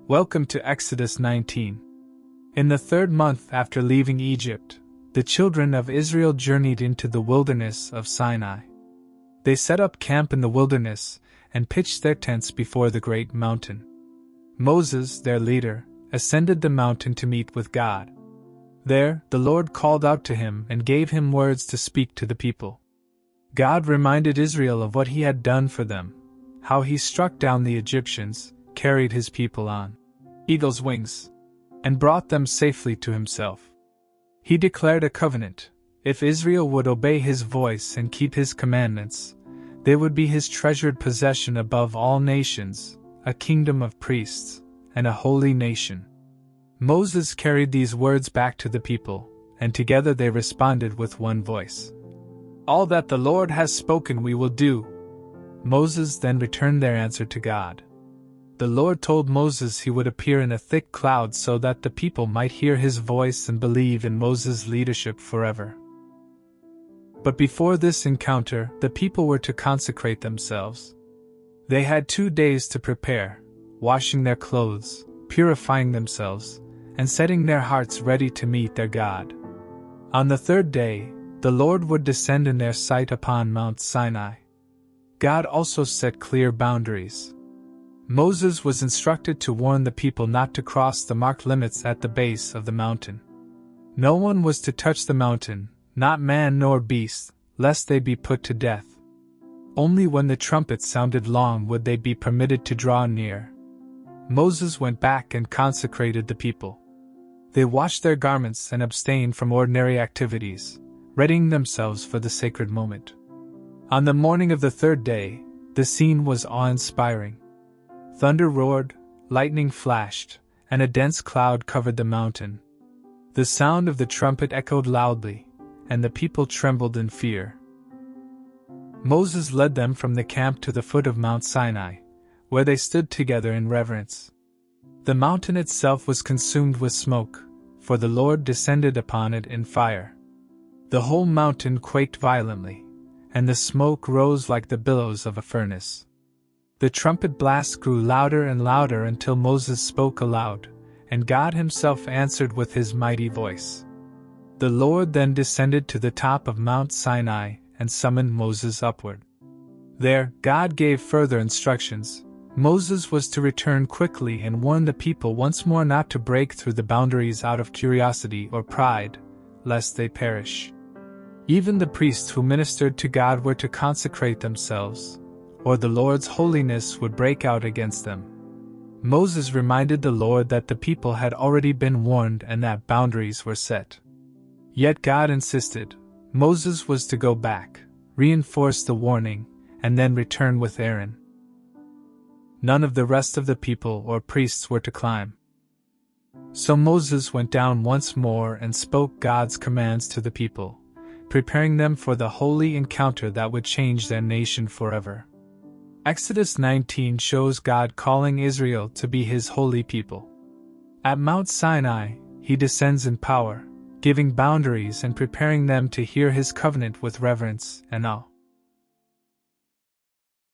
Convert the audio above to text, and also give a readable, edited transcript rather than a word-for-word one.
Welcome to Exodus 19. In the 3rd month after leaving Egypt, the children of Israel journeyed into the wilderness of Sinai. They set up camp in the wilderness and pitched their tents before the great mountain. Moses, their leader, ascended the mountain to meet with God. There, the Lord called out to him and gave him words to speak to the people. God reminded Israel of what he had done for them, how he struck down the Egyptians, carried his people on eagle's wings, and brought them safely to himself. He declared a covenant: if Israel would obey his voice and keep his commandments, they would be his treasured possession above all nations, a kingdom of priests, and a holy nation. Moses carried these words back to the people, and together they responded with one voice. "All that the Lord has spoken we will do." Moses then returned their answer to God. The Lord told Moses he would appear in a thick cloud so that the people might hear his voice and believe in Moses' leadership forever. But before this encounter, the people were to consecrate themselves. They had 2 days to prepare, washing their clothes, purifying themselves, and setting their hearts ready to meet their God. On the 3rd day, the Lord would descend in their sight upon Mount Sinai. God also set clear boundaries. Moses was instructed to warn the people not to cross the marked limits at the base of the mountain. No one was to touch the mountain, not man nor beast, lest they be put to death. Only when the trumpet sounded long would they be permitted to draw near. Moses went back and consecrated the people. They washed their garments and abstained from ordinary activities, readying themselves for the sacred moment. On the morning of the 3rd day, the scene was awe-inspiring. Thunder roared, lightning flashed, and a dense cloud covered the mountain. The sound of the trumpet echoed loudly, and the people trembled in fear. Moses led them from the camp to the foot of Mount Sinai, where they stood together in reverence. The mountain itself was consumed with smoke, for the Lord descended upon it in fire. The whole mountain quaked violently, and the smoke rose like the billows of a furnace. The trumpet blast grew louder and louder until Moses spoke aloud, and God himself answered with his mighty voice. The Lord then descended to the top of Mount Sinai and summoned Moses upward. There, God gave further instructions. Moses was to return quickly and warn the people once more not to break through the boundaries out of curiosity or pride, lest they perish. Even the priests who ministered to God were to consecrate themselves, or the Lord's holiness would break out against them. Moses reminded the Lord that the people had already been warned and that boundaries were set. Yet God insisted. Moses was to go back, reinforce the warning, and then return with Aaron. None of the rest of the people or priests were to climb. So Moses went down once more and spoke God's commands to the people, preparing them for the holy encounter that would change their nation forever. Exodus 19 shows God calling Israel to be his holy people. At Mount Sinai, he descends in power, giving boundaries and preparing them to hear his covenant with reverence and awe.